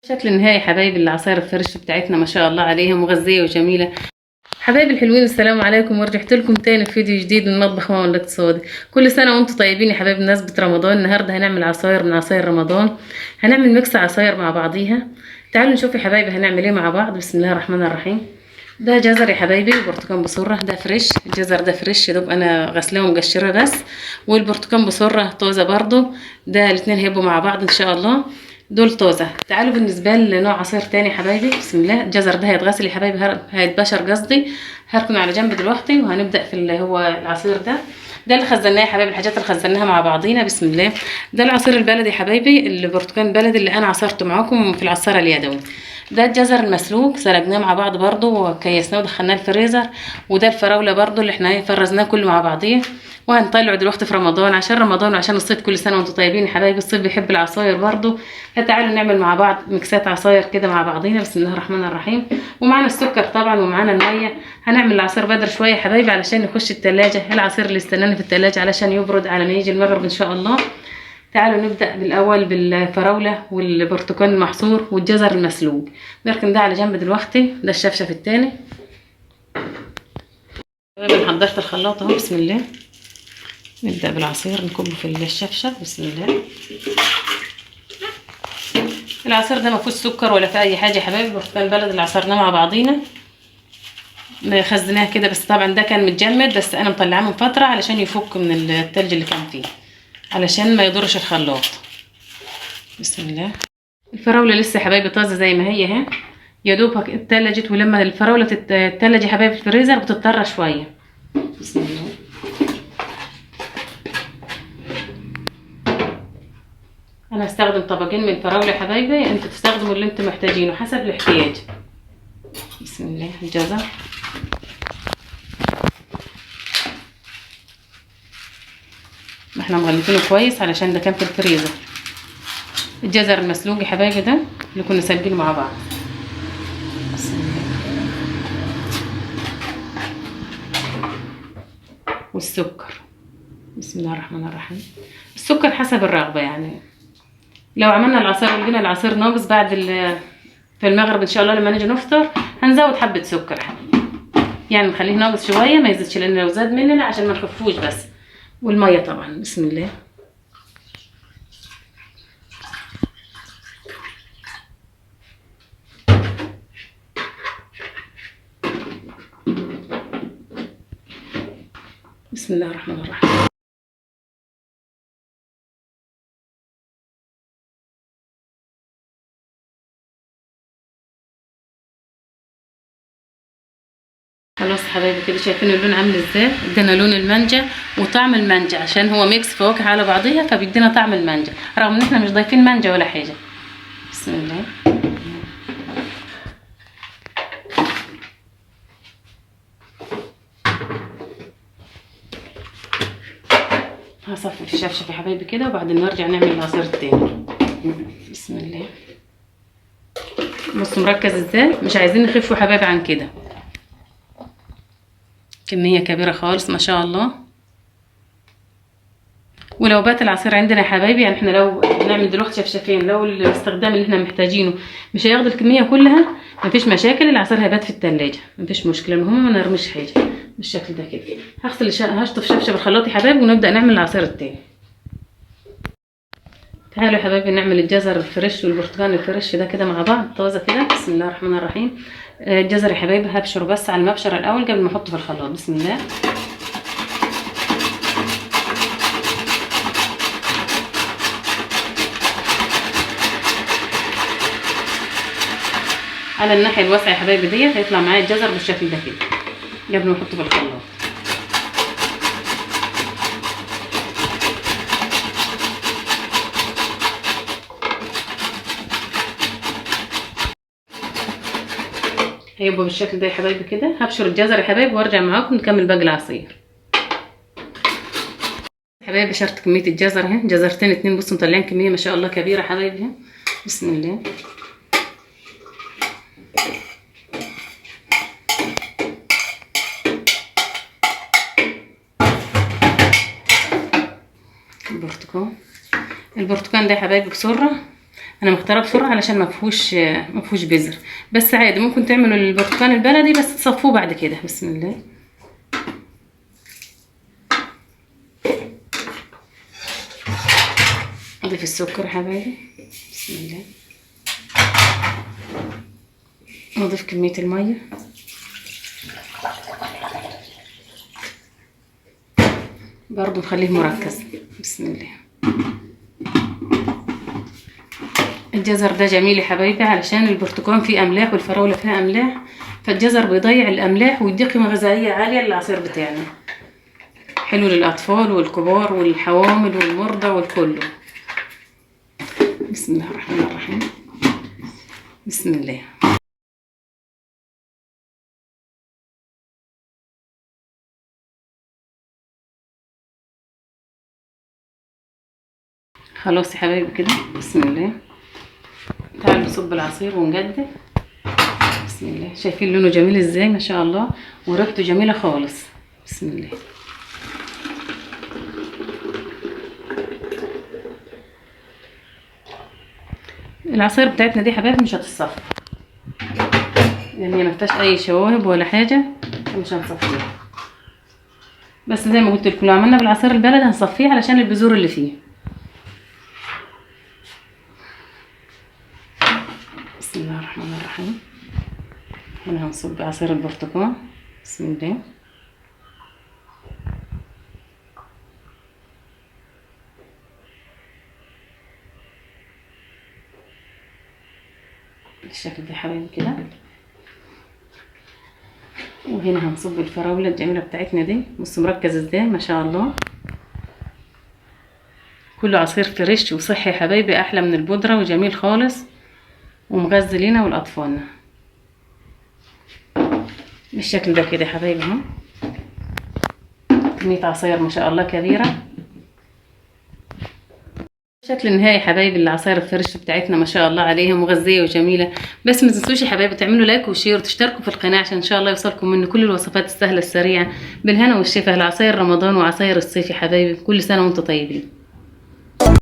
شكل النهائي يا حبايبي العصاير الفريش بتاعتنا ما شاء الله عليها مغذيه وجميله. حبايبي الحلوين السلام عليكم، ورجعت لكم تاني في فيديو جديد من مطبخ ماما الاقتصادي. كل سنه وانتم طيبين يا حبايبي بمناسبه رمضان. النهارده هنعمل عصاير من عصاير رمضان، هنعمل ميكس عصاير مع بعضيها. تعالوا نشوف يا حبايبي هنعمل ايه مع بعض. بسم الله الرحمن الرحيم. ده جزر يا حبايبي، برتقان بسره، ده فريش. الجزر ده فريش يا دوب انا غسلاه ومقشره بس، والبرتقان بسره طازه برضو. ده الاتنين هيبقوا مع بعض ان شاء الله، دول طازه. تعالوا بالنسبه لنوع عصير تاني يا حبايبي. بسم الله. الجزر ده هيتغسل يا حبايبي، هيتبشر قصدي، هركنه على جنب دلوقتي، وهنبدا في اللي هو العصير ده اللي خزناه يا حبايبي، الحاجات اللي خزناها مع بعضينا. بسم الله. ده العصير البلدي يا حبايبي، البرتقال البلدي اللي انا عصرته معاكم في العصاره اليدوي. ده الجزر المسلوق سلقناه مع بعض برضو وكيسناه ودخلناه الفريزر. وده الفراوله برضو اللي احنا فرزناه كله مع بعضيه، وهنطلعه دلوقتي في رمضان، عشان رمضان وعشان الصيف. كل سنه وانتم طيبين يا حبايبي، الصيف بيحب العصاير برضو. فتعالوا نعمل مع بعض ميكسات عصاير كده مع بعضينا. بسم الله الرحمن الرحيم. ومعانا السكر طبعا ومعانا الميه. هنعمل العصير بدر شويه يا حبايبي علشان يخش التلاجة، العصير اللي استنانا في التلاجة علشان يبرد على ما يجي المغرب ان شاء الله. تعالوا نبدأ بالأول بالفراولة والبرتقال المحصور والجزر المسلوق. نركن ده على جنب دلوقتي. ده الشفشف التاني. انا حضرت الخلاط اهو. بسم الله. نبدأ بالعصير نكبه في الشفشف. بسم الله. العصير ده ما فيهوش سكر ولا في اي حاجه يا حبايبي، برتقال بلد اللي عصرناه مع بعضينا خزناه كده. بس طبعا ده كان متجمد، بس انا مطلعاه من فتره علشان يفك من التلج اللي كان فيه، علشان ما يضرش الخلاط. بسم الله. الفراوله لسه يا حبايبي طازه زي ما هي اهي، يا دوبك اتلجت. ولما الفراوله تتلج يا حبايبي في الفريزر بتضطر شويه. بسم الله. انا هستخدم طبقين من الفراوله يا حبايبي، انتوا تستخدموا اللي انتوا محتاجينه حسب الاحتياج. بسم الله. الجزر احنا مغلفينه كويس علشان ده كان في الفريزر. الجزر المسلوق يا حبايبي ده اللي كنا سالقينه مع بعض. بسم الله. والسكر. بسم الله الرحمن الرحيم. السكر حسب الرغبه، يعني لو عملنا العصير ولقينا العصير ناقص بعد في المغرب ان شاء الله لما نيجي نفطر هنزود حبه سكر، يعني نخليه ناقص شويه ما يزيدش، لان لو زاد مننا عشان ما نخفوش بس. والميه طبعا. بسم الله. بسم الله الرحمن الرحيم. خلاص يا حبايبي كده شايفين اللون عامل ازاي. ادينا لون المانجا وطعم المانجا، عشان هو ميكس فواكه على بعضيها فبيدينا طعم المانجا، رغم ان احنا مش ضايفين مانجا ولا حاجه. بسم الله. هصفي في الشفشف يا حبايبي كده، وبعدين نرجع نعمل العصير التاني. بسم الله. بصوا مركز ازاي، مش عايزين نخفوا يا حبايبي عن كده. كميه كبيره خالص ما شاء الله. ولو بات العصير عندنا يا حبايبي، يعني احنا لو بنعمل دلوقتي شفشفين، لو الاستخدام اللي احنا محتاجينه مش هياخد الكميه كلها مفيش مشاكل، العصير هيبات في التلاجة مفيش مشكله. المهم ما نرميش حاجه بالشكل ده كده. هشطف شفشف الخلاط يا حبايبي ونبدا نعمل العصير التاني. تعالوا يا حبايبي نعمل الجزر الفريش والبرتقال الفريش ده كده مع بعض طازه كده. بسم الله الرحمن الرحيم. الجزر يا حبايبي هبشره بس على المبشره الاول قبل ما احطه في الخلاط. بسم الله. على الناحيه الواسعه يا حبايبي ديت هيطلع معايا الجزر بالشكل ده كده قبل ما احطه في الخلاط. هيبقى بالشكل ده يا حبايبي كده. هبشر الجزر يا حبايبي وارجع معاكم نكمل باقي العصير. يا حبايبي بشرت كميه الجزر اهي، جزرتين اتنين. بصوا مطلعين كميه ما شاء الله كبيره يا حبايبي اهي. بسم الله. البرتقال ده يا حبايبي بسره انا مختاره بسرعه علشان ما فيهوش بذر، بس عادي ممكن تعملوا البرتقال البلدي بس تصفوه بعد كده. بسم الله. اضيف السكر يا حبايبي. بسم الله. نضيف كميه الميه. برضو نخليه مركز. بسم الله. الجزر ده جميل يا حبايبي علشان البرتقال فيه املاح والفراوله فيها املاح، فالجزر بيضيع الاملاح ويدي قيمه غذائيه عاليه للعصير بتاعنا. حلو للاطفال والكبار والحوامل والمرضى والكل. بسم الله الرحمن الرحيم. بسم الله. خلاص يا حبايبي كده. بسم الله. تعالوا نصب العصير ونجدد. بسم الله. شايفين لونه جميل ازاي؟ ما شاء الله، وريحته جميله خالص. بسم الله. العصير بتاعتنا دي حبايبي مش هتتصفى، لان هي مفيهاش اي شوائب ولا حاجه، مش هنصفيها. بس زي ما قلت لكم لو عملنا بالعصير البلد هنصفيه علشان البذور اللي فيه. بسم الله الرحمن الرحيم. هنا هنصب عصير البرتقال. بسم الله. بالشكل ده حبايبي كده. وهنا هنصب الفراولة الجميلة بتاعتنا دي. بصوا مركز ازاي؟ ما شاء الله. كله عصير فريش وصحي يا حبايبي، احلى من البودرة وجميل خالص ومغذي لينا ولاطفالنا. بالشكل ده كده يا حبايبي اهو. كمية عصير ما شاء الله كبيرة. شكل النهائي يا حبايبي العصاير الفريش بتاعتنا ما شاء الله عليها مغذيه وجميله. بس ما تنسوش يا حبايبي تعملوا لايك وشير وتشتركوا في القناه عشان ان شاء الله يوصلكم منه كل الوصفات السهله السريعه بالهنا والشفا لعصاير رمضان وعصاير الصيف يا حبايبي. كل سنه وانتم طيبين.